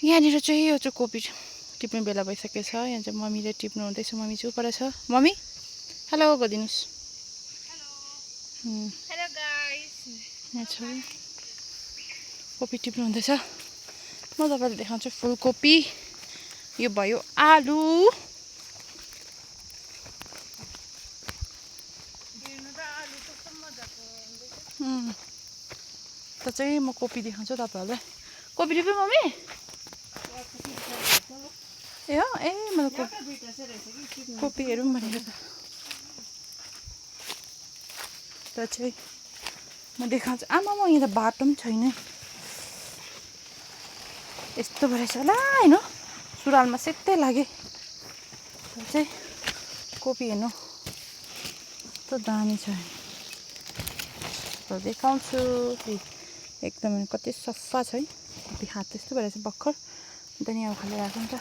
यहाँनिर चाहिँ यो चाहिँ कोपी टिप्ने बेला भइसकेको छ। यहाँ चाहिँ मम्मीले टिप्नु हुँदैछ। मम्मी चाहिँ उपर छ। मम्मी हेलो गरिदिनुहोस्। हेलो गाइस, यहाँ छ कोपी टिप्नु हुँदैछ। म तपाईँलाई देखाउँछु फुलकोपी। यो भयो आलु। त चाहिँ म कोपी देखाउँछु तपाईँहरूलाई। कोपी टिप्यो मम्मी? ए हो ए मलाई कोपी हेरौँ भनेको त चाहिँ म देखाउँछु। आमा म यहाँ त बाटो पनि छैन। यस्तो भएछ होला होइन सुरुवालमा सेतै लागे। चाहिँ कोपी हेर्नु कस्तो दामी छ देखाउँछु। एकदमै कति सफा छ है। कोपी हात त्यस्तो भइरहेछ भर्खर। अन्त नि अब खाली राख्नु त